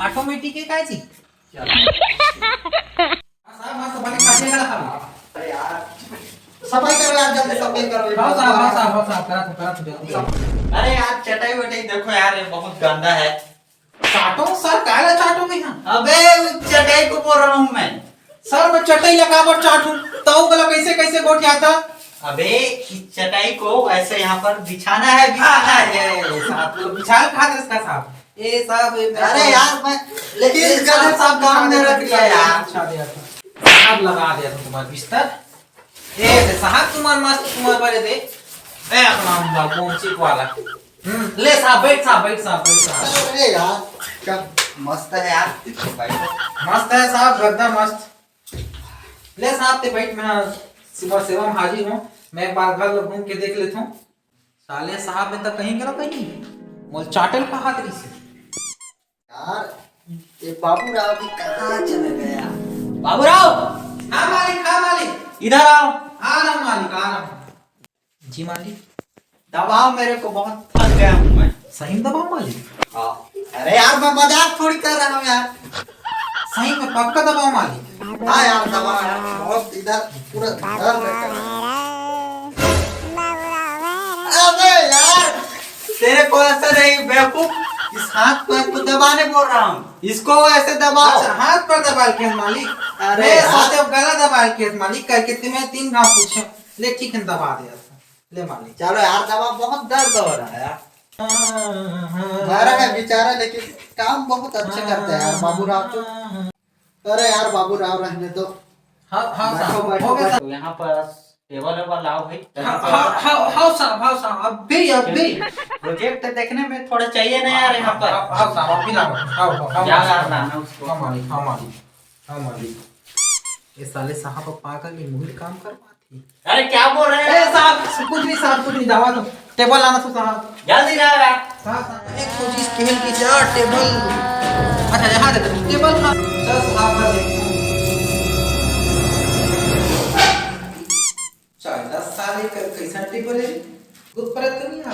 Automatic है काय चीज साहब हाँ सफाई काटे का खाली अरे यार सफाई करो यार, जल्दी सफाई करो। हाँ साहब करा तो जल्दी अरे यार चटाई वटाई देखो यार, ये बहुत गंदा है। चाटो सर काला चाटो में हाँ अबे उस चटाई को बोल रहा हूँ मैं। सर मैं चटाई लगा कर चाटू तो गला कैसे कैसे गोट आता। अबे इस चटाई को ऐसे यहाँ पर बिछाना है, बिछाना है साहब तो विशाल खाद इसका साहब ए साहब अरे यार मैं लेकिन इस गधे साहब काम में रख दिया यार। अच्छा दिया था साहब लगा दिया था तुम्हारा बिस्तर ए साहब तुम्हार मस्त तुम्हार बारे दे ए अपना बोमचिक वाला ले साहब बैठ साहब अरे यार क्या मस्त है यार, मस्त है साहब गद्दा मस्त ले साहब ते बैठ मैं सिमर सेवा में हाजिर हूँ। मैं एक बार घर घूम के देख लेता हूँ साले साहब में तो कहीं गलो कहीं मोल चाटल का हाथ रही से यार। ये बाबू राव भी कहाँ चले गए यार? बाबू राव हाँ मालिक इधर आओ। आ रहा हूँ मालिक आ रहा हूँ जी मालिक दबाओ, मेरे को बहुत थक गया हूँ मैं। सही में दबाओ मालिक अरे यार मैं मजाक थोड़ी कर रहा हूँ यार। सही में पक्का दबाओ मालिक हाँ यार दबाओ यार, बहुत इधर पूरा घर में कर। अबे यार तेरे को ऐसा नहीं बेवकूफ, इस हाथ पैर को दबाने बोल रहा हूँ, इसको ऐसे दबाओ। अच्छा हाथ पर दबा के मालिक अरे अरे यार। साथे गला दबा के मालिक करके तुम्हें 3 घाव पूछे ले ठीक है दबा दिया था ले मालिक चलो यार दबा, बहुत दर्द हो रहा है यार। मरा है बेचारा, लेकिन काम बहुत अच्छे करते हैं यार बाबू राव तो। अरे यार बाबू राव रहने दो। हाँ बैठो, साहब बैठो, हो गया बैठो। यहाँ पर टेबल वेबल लाओ भाई। हाँ साहब अभी प्रोजेक्ट देखने में थोड़ा चाहिए ना यार यहाँ पर। हाँ साहब अभी लाओ हाँ क्या करना है उसको? हाँ मालिक ये साले साहब पागल ये मुहिल काम कर पाती अरे क्या बोल रहे ए हैं साहब कुछ नहीं दवा दो टेबल लाना तो साहब जल्दी लाओ यार। साहब 120 केएल की 4 टेबल अच्छा यहाँ दे टेबल का 10 साहब का दे 10 साल का कैसा टेबल है खुद पर तो नहीं आ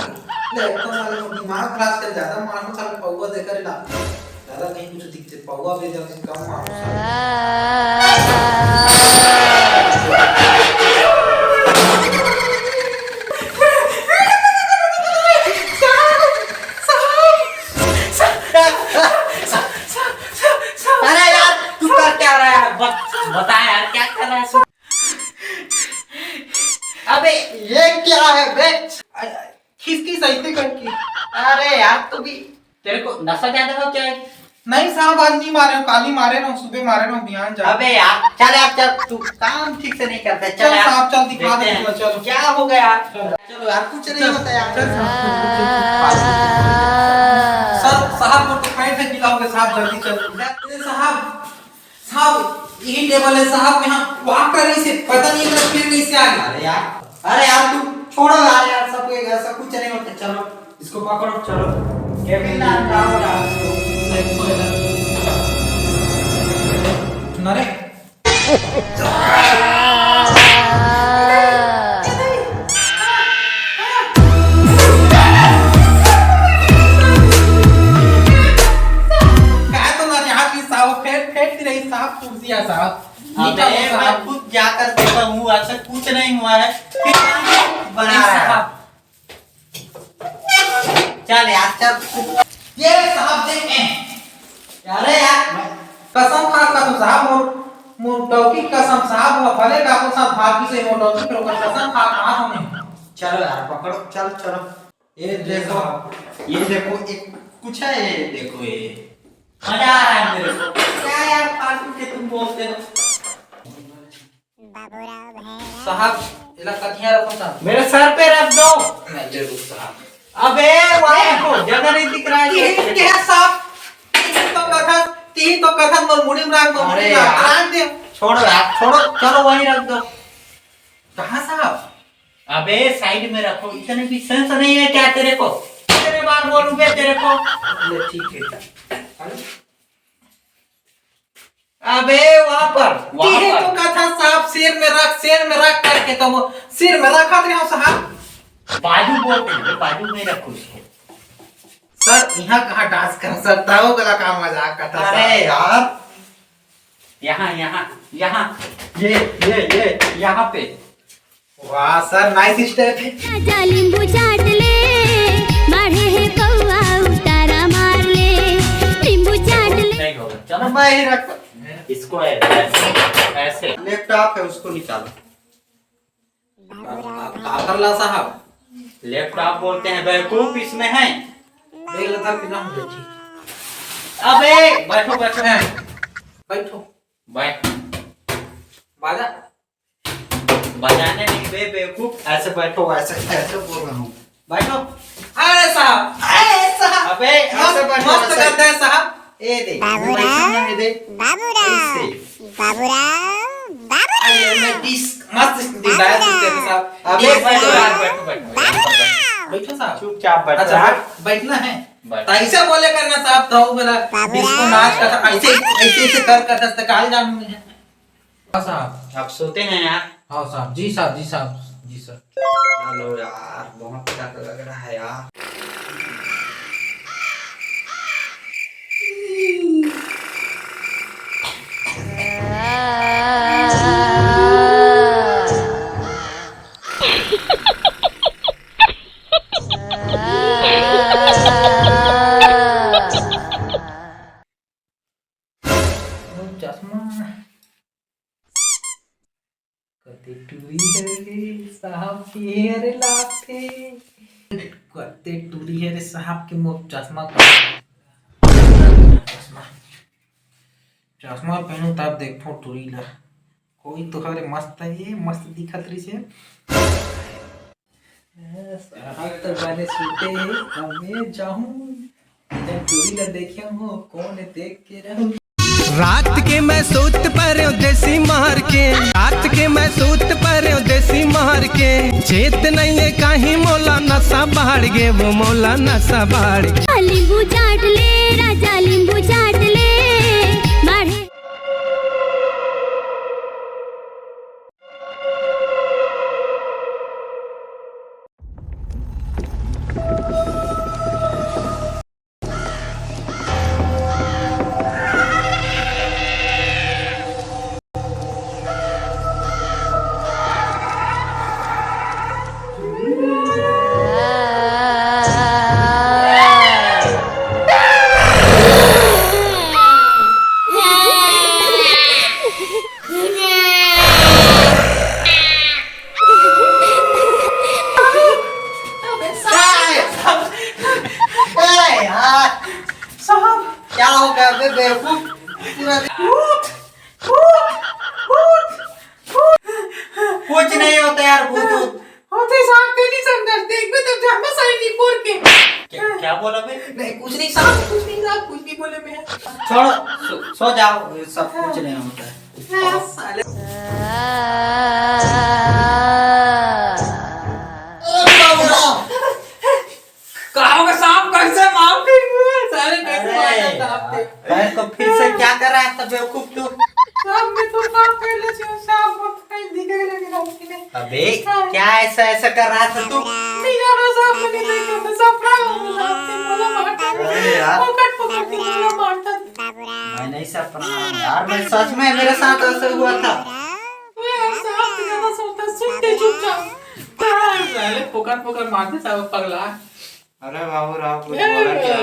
ले तो साले दिमाग खराब कर ज्यादा मानो साले पौवा देकर ला ज्यादा कहीं कुछ दिखते पौवा भी जल्दी कम मानो अरे यार तू कर क्या रहा है? बता यार क्या कर रहा है? अबे ये क्या है बे? खिसकी सही करके अरे यार तू भी, तेरे को नशा ज्यादा हो क्या है? नहीं साहब आज नहीं मारे हो काली मारे ना सुबह मारे ना बिहान जा अबे यार चल यार चल, तू काम ठीक से नहीं करता। चल यार, साहब चल दिखा दे देखते हैं। चलो क्या हो गया यार? चलो यार कुछ नहीं होता यार। सर साहब को तो पैर से खिलाओगे साहब जल्दी चल साहब यही टेबल है साहब यहाँ वॉक करने से पता नहीं मेरा फिर कैसे आ गया अरे यार तू छोड़ो यार सब ऐसा कुछ नहीं होता। चलो इसको पकड़ो, चलो केबिन ना लाओ यार इसको। सुना रे क्या तो ना यहाँ की साहब फेंक रही साहब कुर्सियाँ साहब अबे मैं खुद जाकर देखा हूँ, ऐसा कुछ नहीं हुआ है। बना रहा है। चल यार चल। ये साहब देखें अरे यार कसम खा कसम साहब मोर टोकी कसम साहब भले का को साहब भागी से मोर टोकी पर कसम खा कहां हमें चलो यार पकड़ो, चल चलो। ये देखो ये देखो एक कुछ है, ये देखो ये मजा आ रहा है मेरे को। क्या यार फालतू के तुम बोलते हो? साहब इला कथिया रखो साहब मेरे सर पे रख दो। नहीं जरूर साहब अबे वहां देखो जगह नहीं दिख रहा है। क्या साहब ती तो कथा मोर मुड़ी में रख दो अरे मुड़ी यार। राख दे छोड़ो यार छोड़ो, चलो वहीं रख दो। कहां साहब अबे साइड में रखो, इतने भी सेंस नहीं है क्या तेरे को? तेरे बार बोलूंगे तेरे को। ले ठीक है अबे वहां पर ती तो कथा साहब सिर में रख करके तो वो सिर में रखा थे साहब बाजू बोलते हैं, बाजू में रखो इसको। सर यहाँ कहाँ डांस कर सकता हो गला का मजाक करता अरे यार यहाँ यहाँ यहाँ ये यहाँ पे। वाह सर नाइस स्टेप है। राजा नींबू चाट ले, माढ़े है कौवा उतारा मार ले, नींबू चाट ले। नहीं होगा, चलो मैं ही रख इसको ऐसे लैपटॉप है उसको निकालो। का करला साहब लैपटॉप बोलते हैं बेवकूफ, इसमें है। देख लेता कितना मुझे जी। अबे बैठो बैठो बैठो बैठ। बाजा बजाने नहीं बे बेवकूफ, ऐसे बैठो ऐसे ऐसे बोल रहा हूँ। बैठो। अरे साहब अबे ऐसे बैठो मस्त ऐसे। करते हैं साहब। ए दे ये दे अरे मैं मस्त डिजाइन करते हैं साहब। अबे बैठो यार, बैठो बैठो बैठो साहब। चुपचाप बैठो। अच्छा बैठना है बैठ। तो ऐसे बोले करना साहब तो बोला डिस्को नाच का था ऐसे ऐसे ऐसे कर दस तक काल जानू मुझे। हाँ साहब आप सोते हैं यार। हाँ साहब जी साहब जी साहब जी सर। चलो यार बहुत डर लग रहा है यार। चश्मा कते टूरी है रे साहब की रे लाथे कते टूरी है रे साहब के मोर चश्मा चश्मा चश्मा पहनू तब देखो टूरी ला कोई तो हरे मस्त है ये मस्त दिखत रही से साहब तो बने सूते हमें जाऊं टूरी ला देखियो हो कौन देख के रहूं। रात के मैं सूत पर देसी मार के, रात के मैं सूत पर देसी मार के, चेत नहीं है कहीं मोला नशा बाढ़ गे, वो मोला नशा बाढ़ गे। नींबू चाट ले, राजा नींबू चाट ले, माढ़े। क्या हो गया बे बेवकूफ? कुछ नहीं होता यार भूत होते साहब के नहीं समझ देख में तो जामा साइड पूर के क्या बोला बे? नहीं कुछ नहीं साहब कुछ नहीं साहब कुछ नहीं बोले मैं छोड़ो सो जाओ सब कुछ नहीं होता है। साले कहोगे साहब कैसे माफ कर साले कैसे मार साहब थे मैं तो फिर से क्या कर रहा है तब बेवकूफ तू? साहब मैं तो माफ कर ले साहब बहुत कहीं दिखे लगे रास्ते में अबे क्या ऐसा ऐसा कर रहा था तू? नहीं जाना साहब मैंने देखा था सपना साहब से बोला मारता अरे यार। पकड़ के बोला मारता मैं नहीं सपना रहा हूँ यार, मैं सच में मेरे साथ ऐसा हुआ था। साहब से ज्यादा सोचता सुनते चुपचाप साले पुकार मारते साहब पगला अरे बाबू राव कुछ बोला क्या?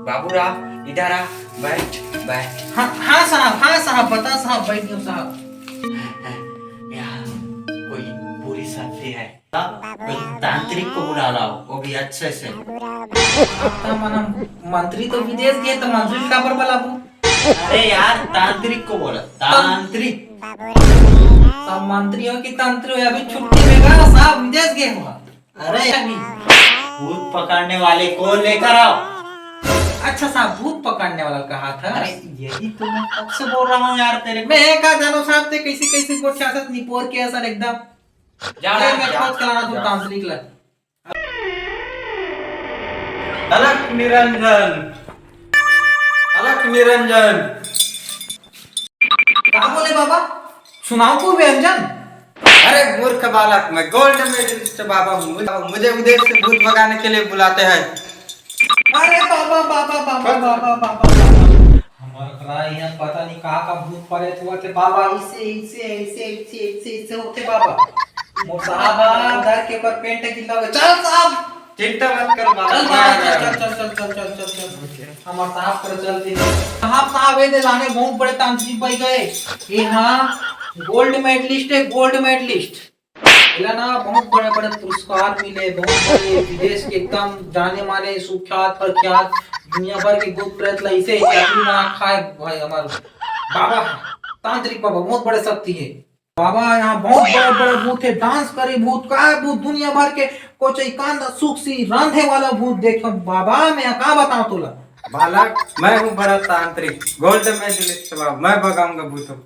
बाबूराव इधर आ, बैठ बैठ। हाँ साहब बता साहब बैठ गयो साहब यहाँ कोई बुरी शक्ति है, कोई तांत्रिक को बुला लाओ, वो भी अच्छे से। आपका मना मंत्री तो विदेश गए तो मंत्री का पर बुलाबो अरे यार तांत्रिक को बोला, तांत्रिक। सब मंत्री हो कि तंत्री हो, अभी छुट्टी में गया साहब, विदेश गए हुआ। अरे अभी भूत पकड़ने वाले को लेकर आओ। अच्छा साहब, भूत पकड़ने वाला कहा था। अरे यही तो मैं कब से बोल रहा हूँ यार तेरे को। मैं का जानो साहब ते कैसी कैसी को सियासत निपोर के असर एकदम जा अरे मैं जा, खोज कराना तू जा। तांत्रिक लग। अलख निरंजन, अलख निरंजन। कहा बोले बाबा, सुनाओ को व्यंजन। अरे मूर्ख बालक, मैं गोल्ड मेडलिस्ट बाबा हूँ। मुझे विदेश से भूत भगाने के लिए बुलाते हैं। अरे बाबा बाबा बाबा बाबा बाबा हमारा यहाँ पता नहीं कहाँ का भूत पड़े हुआ थे बाबा, इसे इसे इसे इसे इसे इसे होते बाबा। मोर साहब घर के ऊपर पेंट गिल्ला हो, चल साहब चिंता मत करो बाबा, चल मैं बाबा, आ गया चल हूँ। चल चल चल चल चल चल हमारे साहब पर चलते साहब ये लाने बहुत बड़े तांत्रिक बन गए। ये हाँ गोल्ड मेडलिस्ट है, गोल्ड मेडलिस्ट। इला ना बहुत बड़े बड़े पुरस्कार मिले, बहुत बड़े विदेश के एकदम जाने माने सुख्यात प्रख्यात दुनिया भर के भूत प्रेत ला इसे चाबी ना खाए भाई। हमारे बाबा तांत्रिक बाबा बहुत बड़े शक्ति है बाबा। यहाँ बहुत बड़े बड़े भूत है, डांस करे भूत का है भूत, दुनिया भर के कोई कांद सुख सी रांधे वाला भूत देखो बाबा। मैं क्या बताऊं तुला बालक, मैं हूँ बड़ा तांत्रिक, गोल्ड मेडलिस्ट बाबा, मैं भगाऊंगा भूतों को।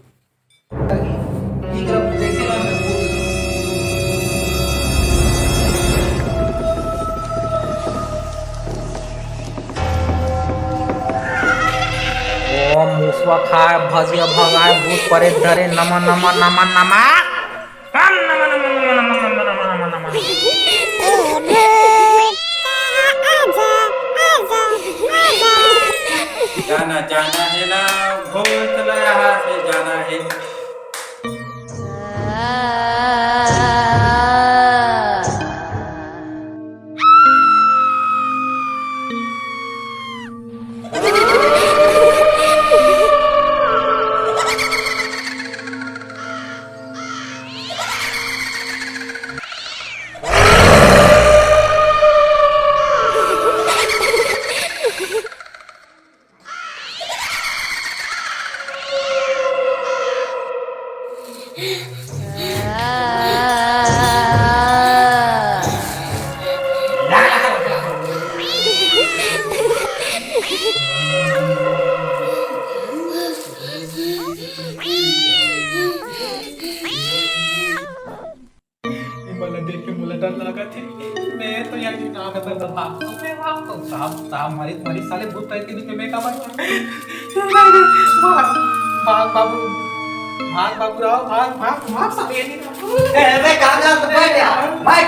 ठीक है, देखे ना मैं भूत। ओम मुसवा खाए भजिया भगाए भूत परे धरे नमः नमः नमः नमः हम नमः नमः नमः नमः नमः नमः नमः। जाना जाना है ना भूत यहाँ से जाना है। मला देख के मुझे डर लगा थे। मैं तो यार ना कर रहा था, मैं वहां तो साहब साहब हमारी साले भूत प्रेत के बीच में मैं का भाग बाबू, भाग बाबू राव, भाग भाग भाग साले नहीं। मैं कहाँ जा तो बैठ यार, बैठ।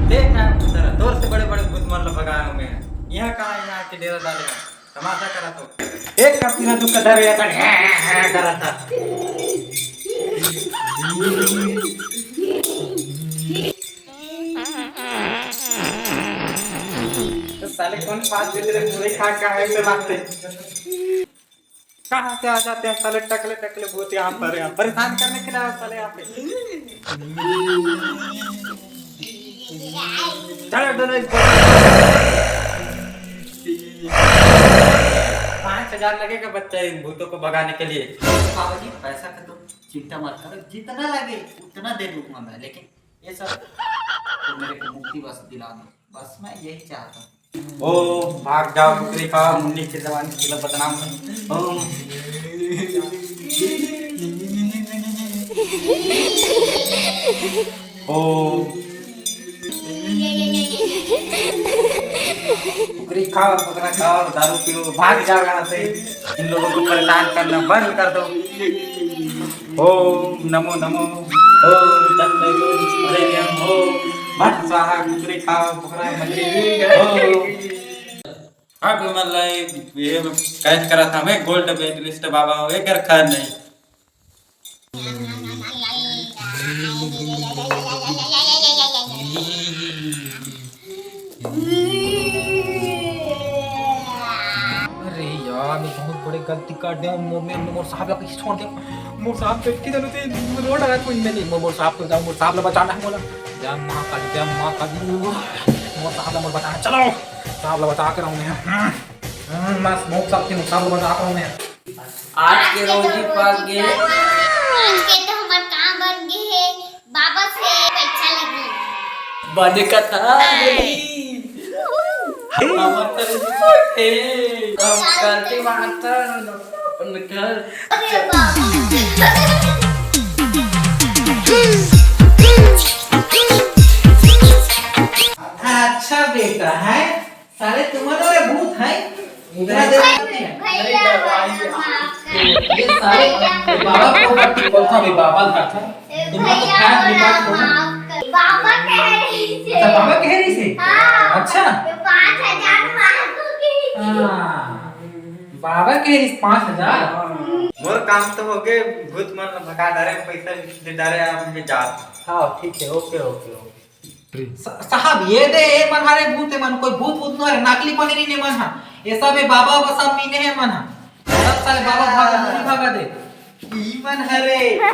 देख ना जरा, दूर से बड़े बड़े भूत मतलब भगाया हूँ मैं। यहाँ कहाँ यहाँ के डेरा डाले तमाशा करा तो एक का तीना दुख डर गया था, डरा था। तो साले कौन पाँच तेरे पूरे खा कहाँ से मारते, कहाँ से आ जाते हैं साले टकले टकले भूत यहाँ पर, यहाँ परेशान करने के लिए आए साले यहाँ पे। चलो दोनों 5,000 लगेगा बच्चा इन भूतों को भगाने के लिए। बाबा जी पैसा का तो चिंता मत करो, जितना लगे उतना दे दूंगा मैं, लेकिन ये सब तो मेरे को मुक्ति बस दिला दो, बस मैं यही चाहता हूँ। ओ भाग जाओ कुकरी का मुन्नी के जवान के लिए बदनाम है। ओम ओ कुकरी खाओ, पकड़ा खाओ, दारू पियो, भाग जाओ यहाँ से। इन लोगों को परेशान करना बंद कर दो। ओम नमो नमो, ओम तन्मय हरियम, ओम भट स्वाहा, कुकरी खाओ, पकड़ा मछली। अब मतलब ये कैच करा था मैं, गोल्ड मेडलिस्ट बाबा हूँ, एक रखा नहीं। अरे यार मैं बहुत बड़ी गलती कर दिया। मोर साहब का छोड़ दिया। मोर साहब पे की जरूरत है, रोड लगा कोई नहीं। मोर साहब को जाओ, मोर साहब ला बचाना है। बोला जय महाकाली, जय महाकाली। मोर साहब ला मोर बचाना, चलो साहब ला बचा के रहूं मैं। बस बहुत सकती हूँ, सब बता रहा हूँ मैं। आज के रोजी पाक गए आज के तो हमार काम बन गए है, बाबा से पैसा लगी। बने का था हमार तरह से थे हम करते मारता उनका अरे बाबा अच्छा बेटा है, साले तुम्हारे भूत है इधर देखते हैं। भैया माफ कर। ये सारे बाबा को करती बोलता भी बाबा था तुम्हारा तो भैया ख्याल भी बात हो। माफ कर। बाबा कह रही से। अच्छा बाबा कह रही से। हाँ। अच्छा 5,000 मांगोगी। हाँ, बाबा कह रही 5,000। मोर काम तो हो गए, भूत मन भगा डारे, पैसा दे डारे, आप मुझे जा। हाँ ठीक है, ओके ओके ओके। साहब ये दे ए मन हारे भूत है मन, कोई भूत भूत न है, नकली पनीरी ने मन हा, ये सब है बाबा सब मीने है मन हा, सब साले बाबा भागा दे। ई मन हरे ये मन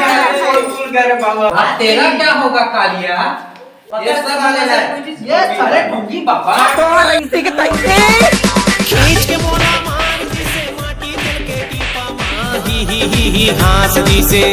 हरे फूल करे बाबा। अब तेरा क्या होगा कालिया? ये सब वाले है, ये साले ढोंगी बाबा। खींच के मोला मार जिसे माटी जल के टीपा मार ही हंस दी से